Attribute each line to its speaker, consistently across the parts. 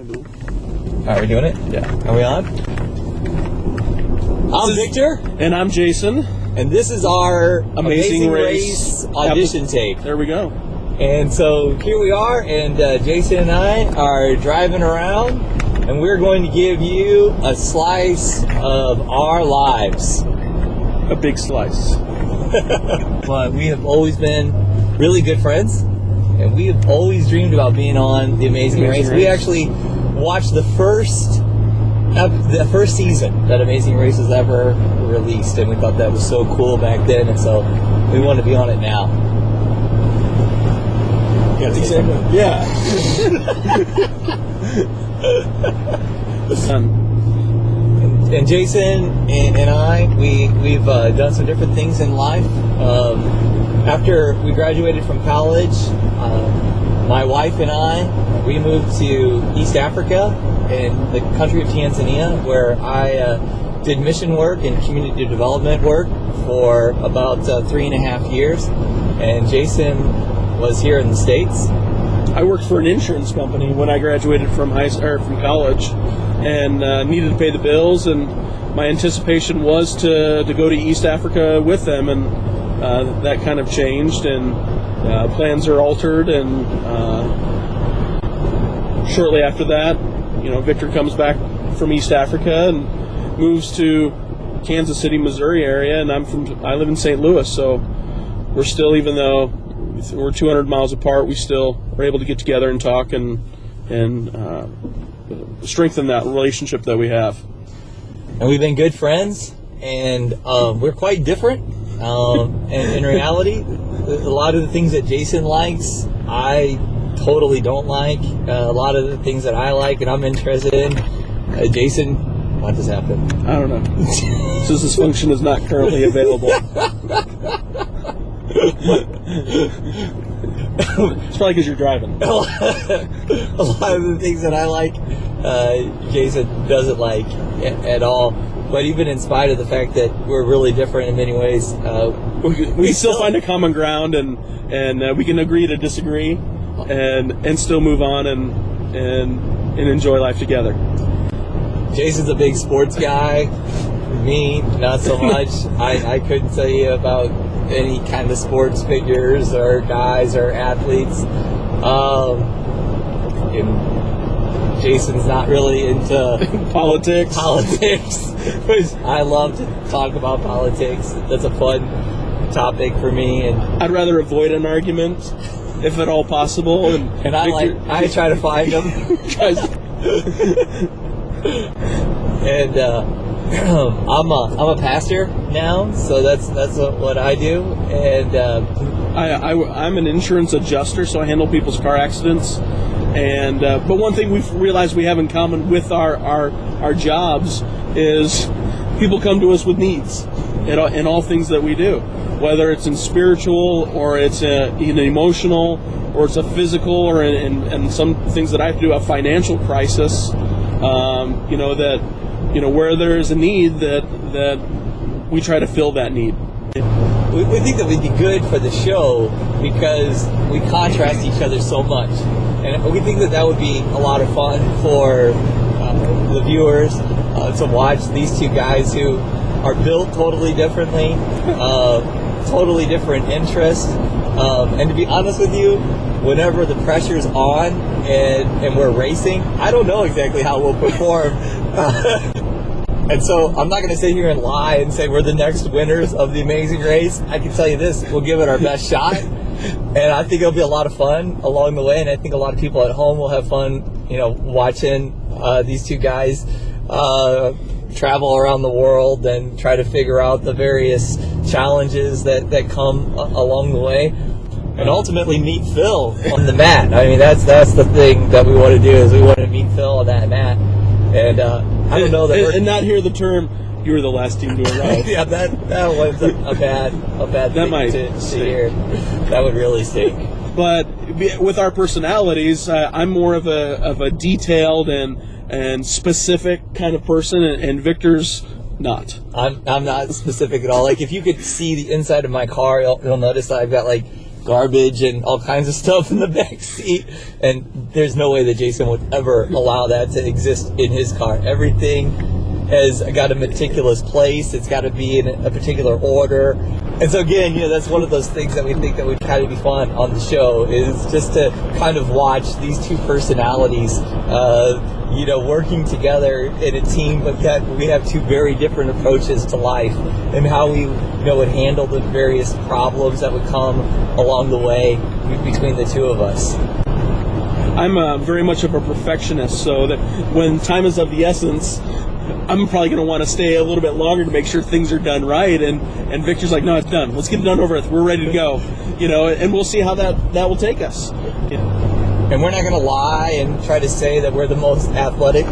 Speaker 1: maybe.
Speaker 2: Are we doing it?
Speaker 1: Yeah.
Speaker 2: Are we on? I'm Victor.
Speaker 1: And I'm Jason.
Speaker 2: And this is our
Speaker 1: Amazing Race
Speaker 2: audition tape.
Speaker 1: There we go.
Speaker 2: And so here we are, and Jason and I are driving around, and we're going to give you a slice of our lives.
Speaker 1: A big slice.
Speaker 2: But we have always been really good friends, and we have always dreamed about being on The Amazing Race. We actually watched the first season that Amazing Race has ever released, and we thought that was so cool back then, and so we want to be on it now.
Speaker 1: Yeah.
Speaker 2: And Jason and I, we've done some different things in life. After we graduated from college, my wife and I, we moved to East Africa in the country of Tanzania, where I did mission work and community development work for about 3.5 years. And Jason was here in the States.
Speaker 1: I worked for an insurance company when I graduated from college, and needed to pay the bills, and my anticipation was to go to East Africa with them, and that kind of changed, and plans are altered, and shortly after that, Victor comes back from East Africa and moves to Kansas City, Missouri area, and I live in St. Louis, so we're still, even though we're 200 miles apart, we still are able to get together and talk and strengthen that relationship that we have.
Speaker 2: And we've been good friends, and we're quite different. And in reality, a lot of the things that Jason likes, I totally don't like. A lot of the things that I like and I'm interested in, Jason, what just happened?
Speaker 1: I don't know. Says this function is not currently available. It's probably because you're driving.
Speaker 2: A lot of the things that I like, Jason doesn't like at all. But even in spite of the fact that we're really different in many ways,
Speaker 1: we still find a common ground, and we can agree to disagree, and still move on and enjoy life together.
Speaker 2: Jason's a big sports guy. Me, not so much. I couldn't tell you about any kind of sports figures or guys or athletes. And Jason's not really into
Speaker 1: politics.
Speaker 2: Which I love to talk about politics. That's a fun topic for me. And
Speaker 1: I'd rather avoid an argument, if at all possible.
Speaker 2: And I try to find them. And I'm a pastor now, so that's what I do. And
Speaker 1: I'm an insurance adjuster, so I handle people's car accidents. And but one thing we've realized we have in common with our jobs is people come to us with needs in all things that we do, whether it's in spiritual or it's in emotional or it's a physical or in some things that I have to do, a financial crisis. Where there is a need that we try to fill that need.
Speaker 2: We think that would be good for the show because we contrast each other so much. And we think that would be a lot of fun for the viewers to watch these two guys who are built totally differently, totly different interests. And to be honest with you, whenever the pressure's on and we're racing, I don't know exactly how we'll perform. And so I'm not going to sit here and lie and say we're the next winners of The Amazing Race. I can tell you this, we'll give it our best shot. And I think it'll be a lot of fun along the way. And I think a lot of people at home will have fun, watching these two guys travel around the world and try to figure out the various challenges that come along the way. And ultimately meet Phil on the mat. I mean, that's the thing that we want to do, is we want to meet Phil on that mat. And I don't know that,
Speaker 1: and not hear the term "you were the last team to arrive."
Speaker 2: Yeah, that was a bad
Speaker 1: that
Speaker 2: thing
Speaker 1: might
Speaker 2: to hear. That would really stink.
Speaker 1: But with our personalities, I'm more of a detailed and specific kind of person, and Victor's not.
Speaker 2: I'm not specific at all. Like, if you could see the inside of my car, you'll notice that I've got like garbage and all kinds of stuff in the back seat, and there's no way that Jason would ever allow that to exist in his car. Everything has got a meticulous place. It's got to be in a particular order. And so again, that's one of those things that we think that would kind of be fun on the show, is just to kind of watch these two personalities, working together in a team, but yet we have two very different approaches to life and how we, would handle the various problems that would come along the way between the two of us.
Speaker 1: I'm very much of a perfectionist, so that when time is of the essence, I'm probably going to want to stay a little bit longer to make sure things are done right. And Victor's like, no, it's done. Let's get it done over with. We're ready to go. And we'll see how that will take us.
Speaker 2: And we're not going to lie and try to say that we're the most athletic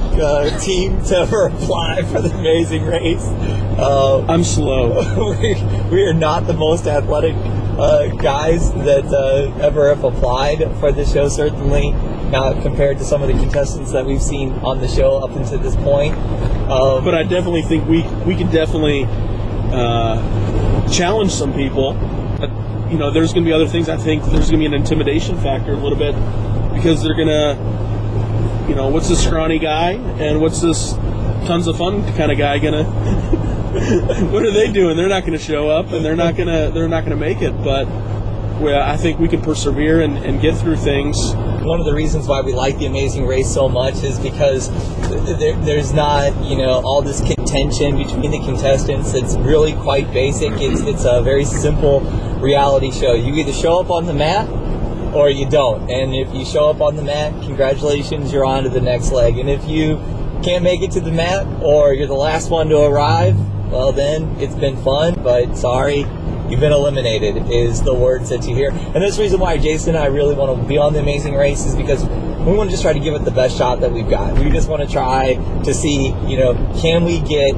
Speaker 2: team to ever apply for the Amazing Race.
Speaker 1: I'm slow.
Speaker 2: We are not the most athletic guys that ever have applied for the show, certainly not compared to some of the contestants that we've seen on the show up until this point.
Speaker 1: But I definitely think we can definitely challenge some people. There's going to be other things. I think there's going to be an intimidation factor a little bit, because they're going to, what's this scrawny guy and what's this tons of fun kind of guy going to, what are they doing? They're not going to show up, and they're not going to make it. But I think we can persevere and get through things.
Speaker 2: One of the reasons why we like the Amazing Race so much is because there's not, all this contention between the contestants. It's really quite basic. It's a very simple reality show. You either show up on the mat or you don't. And if you show up on the mat, congratulations, you're on to the next leg. And if you can't make it to the mat, or you're the last one to arrive, well, then it's been fun, but sorry, you've been eliminated, is the words that you hear. And that's the reason why Jason and I really want to be on the Amazing Race, is because we want to just try to give it the best shot that we've got. We just want to try to see, can we get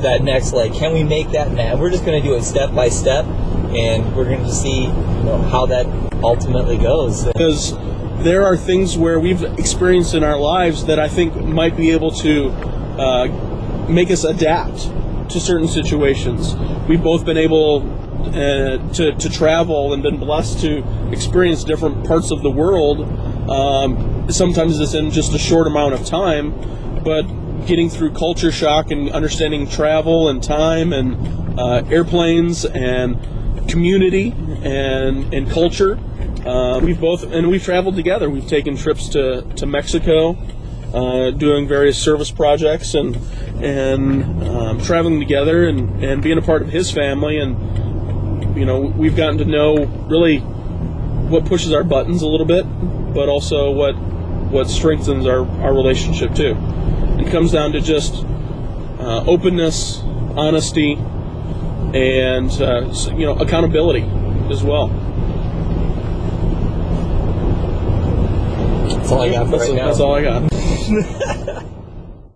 Speaker 2: that next leg? Can we make that mat? We're just going to do it step by step, and we're going to see how that ultimately goes.
Speaker 1: Because there are things where we've experienced in our lives that I think might be able to make us adapt to certain situations. We've both been able to travel and been blessed to experience different parts of the world. Sometimes it's in just a short amount of time, but getting through culture shock and understanding travel and time and airplanes and community and culture. We've traveled together. We've taken trips to Mexico, doing various service projects and traveling together and being a part of his family. And we've gotten to know really what pushes our buttons a little bit, but also what strengthens our relationship too. It comes down to just openness, honesty, and accountability as well.
Speaker 2: That's all I got for right now.
Speaker 1: That's all I got.